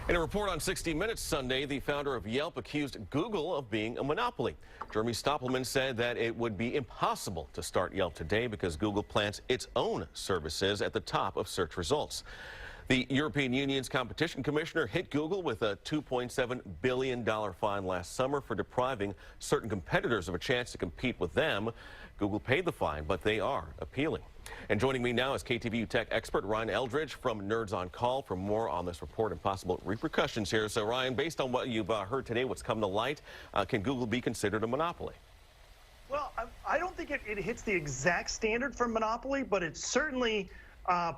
In a report on 60 Minutes Sunday, the founder of Yelp accused Google of being a monopoly. Jeremy Stoppelman said that it would be impossible to start Yelp today because Google plants its own services at the top of search results. The European Union's competition commissioner hit Google with a $2.7 billion fine last summer for depriving certain competitors of a chance to compete with them. Google paid the fine, but they are appealing. And joining me now is KTVU tech expert Ryan Eldridge from Nerds on Call for more on this report and possible repercussions here. So, Ryan, based on what you've heard today, what's come to light, can Google be considered a monopoly? Well, I don't think it hits the exact standard for monopoly, but it certainly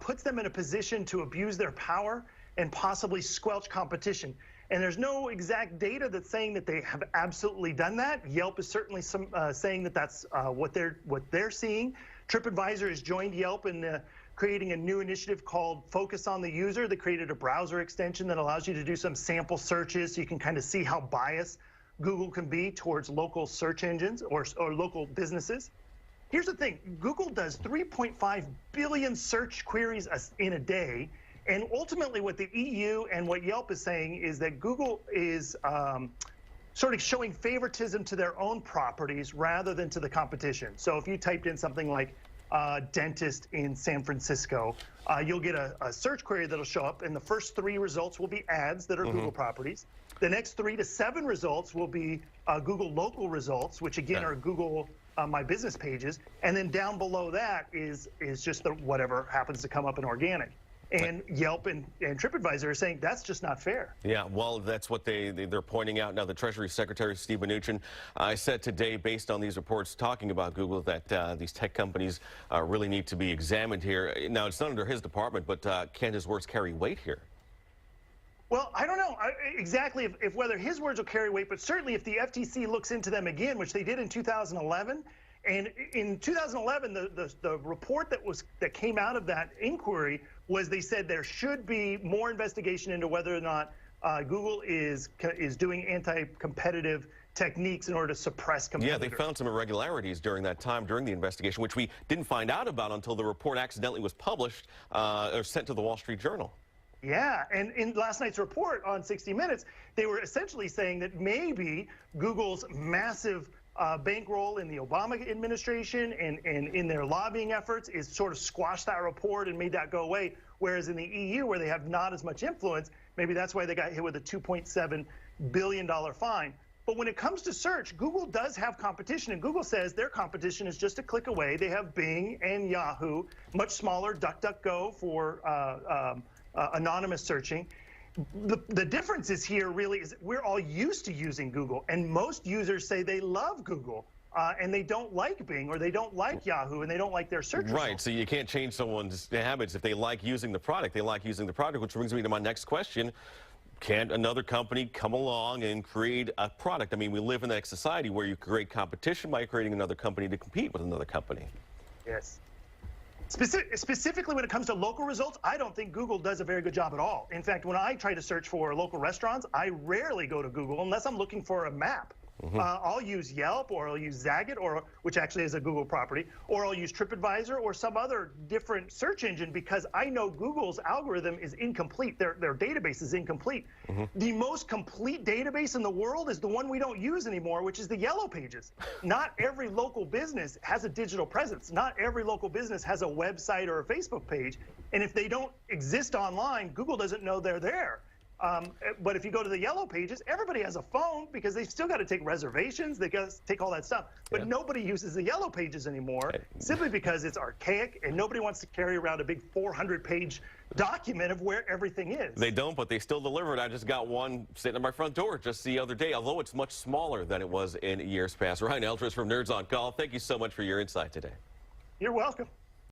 puts them in a position to abuse their power and possibly squelch competition. And there's no exact data that's saying that they have absolutely done that. Yelp is certainly saying that that's what they're seeing. TripAdvisor has joined Yelp in creating a new initiative called Focus on the User. They created a browser extension that allows you to do some sample searches so you can kind of see how biased Google can be towards local search engines or local businesses. Here's the thing, Google does 3.5 billion search queries in a day, and ultimately what the EU and what Yelp is saying is that Google is sort of showing favoritism to their own properties rather than to the competition. So if you typed in something like dentist in San Francisco, you'll get a search query that'll show up, and the first 3 results will be ads that are Google properties. The next 3 to 7 results will be Google local results, which again are Google My Business pages, and then down below that is just whatever happens to come up in organic. And Yelp and TripAdvisor are saying that's just not fair. Yeah, well, that's what they're pointing out. Now, the Treasury Secretary, Steve Mnuchin, said today, based on these reports talking about Google, that these tech companies really need to be examined here. Now, it's not under his department, but can his words carry weight here? Well, I don't know exactly if whether his words will carry weight, but certainly if the FTC looks into them again, which they did in 2011, and in 2011, the report that came out of that inquiry was they said there should be more investigation into whether or not Google is doing anti-competitive techniques in order to suppress competitors. Yeah, they found some irregularities during that time, during the investigation, which we didn't find out about until the report accidentally was published or sent to the Wall Street Journal. Yeah, and in last night's report on 60 Minutes, they were essentially saying that maybe Google's massive bankroll in the Obama administration and in their lobbying efforts is sort of squashed that report and made that go away, whereas in the EU, where they have not as much influence, maybe that's why they got hit with a $2.7 billion fine. But when it comes to search, Google does have competition, and Google says their competition is just a click away. They have Bing and Yahoo, much smaller, DuckDuckGo for anonymous searching. The difference is here really is we're all used to using Google, and most users say they love Google and they don't like Bing or they don't like Yahoo and they don't like their search results. Right, so you can't change someone's habits. If they like using the product, they like using the product, which brings me to my next question. Can't another company come along and create a product? I mean, we live in that society where you create competition by creating another company to compete with another company. Yes. Specifically when it comes to local results, I don't think Google does a very good job at all. In fact, when I try to search for local restaurants, I rarely go to Google unless I'm looking for a map. I'll use Yelp, or I'll use Zagat, which actually is a Google property, or I'll use TripAdvisor or some other different search engine because I know Google's algorithm is incomplete. Their database is incomplete. The most complete database in the world is the one we don't use anymore, which is the Yellow Pages. Not every local business has a digital presence. Not every local business has a website or a Facebook page. And if they don't exist online, Google doesn't know they're there. But if you go to the Yellow Pages, everybody has a phone because they've still got to take reservations. They got to take all that stuff. But nobody uses the Yellow Pages anymore simply because it's archaic and nobody wants to carry around a big 400-page document of where everything is. They don't, but they still deliver it. I just got one sitting at my front door just the other day, although it's much smaller than it was in years past. Ryan Eldridge from Nerds on Call, thank you so much for your insight today. You're welcome.